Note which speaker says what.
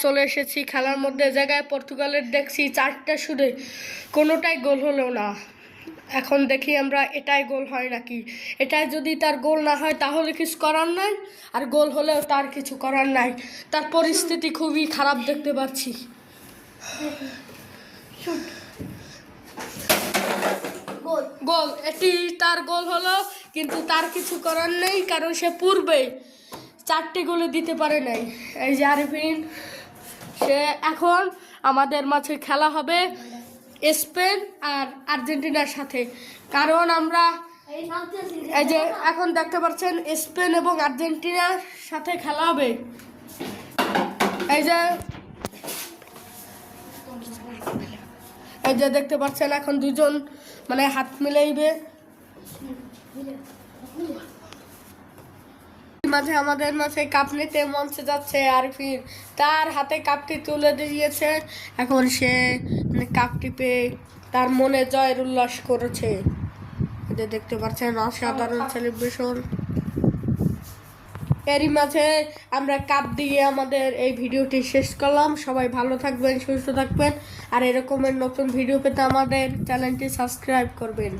Speaker 1: চলে এসেছি খেলার মধ্যে। জায়গায় পর্তুগালের দেখছি 4টা শুটে কোনোটাই গোল হলো না। এখন দেখি আমরা এটাই গোল হয় নাকি। এটাই যদি তার গোল না হয় তাহলে কিছু করার নাই, আর গোল হলেও তার কিছু করার নাই। তার পরিস্থিতি খুবই খারাপ দেখতে পাচ্ছি। গোল, এটি তার গোল হলো, কিন্তু তার কিছু করার নেই, কারণ সে পূর্বে 4টি গোলে দিতে পারে নাই। এই যে আরিফিন, সে এখন আমাদের মাঝে খেলা হবে স্পেন আর আর্জেন্টিনার সাথে। কারণ আমরা এই যে এখন দেখতে পাচ্ছেন স্পেন এবং আর্জেন্টিনার সাথে খেলা হবে। এই যে দেখতে পাচ্ছেন এখন দুজন মানে হাত মিলাইবে। মাঝে আমাদের মাঝে কাপ নিতে মঞ্চে যাচ্ছে আরিফিন, তার হাতে কাপটি তুলে দিয়েছে। এখন সে কাপটি পেয়ে তার মনে জয়ের উল্লাস করেছে। দেখতে পাচ্ছেন অসাধারণ সেলিব্রেশন। এরই মাঝে আমরা কাপ দিয়ে আমাদের এই ভিডিওটি শেষ করলাম। সবাই ভালো থাকবেন, সুস্থ থাকবেন, আর এরকমের নতুন ভিডিও পেতে আমাদের চ্যানেলটি সাবস্ক্রাইব করবেন।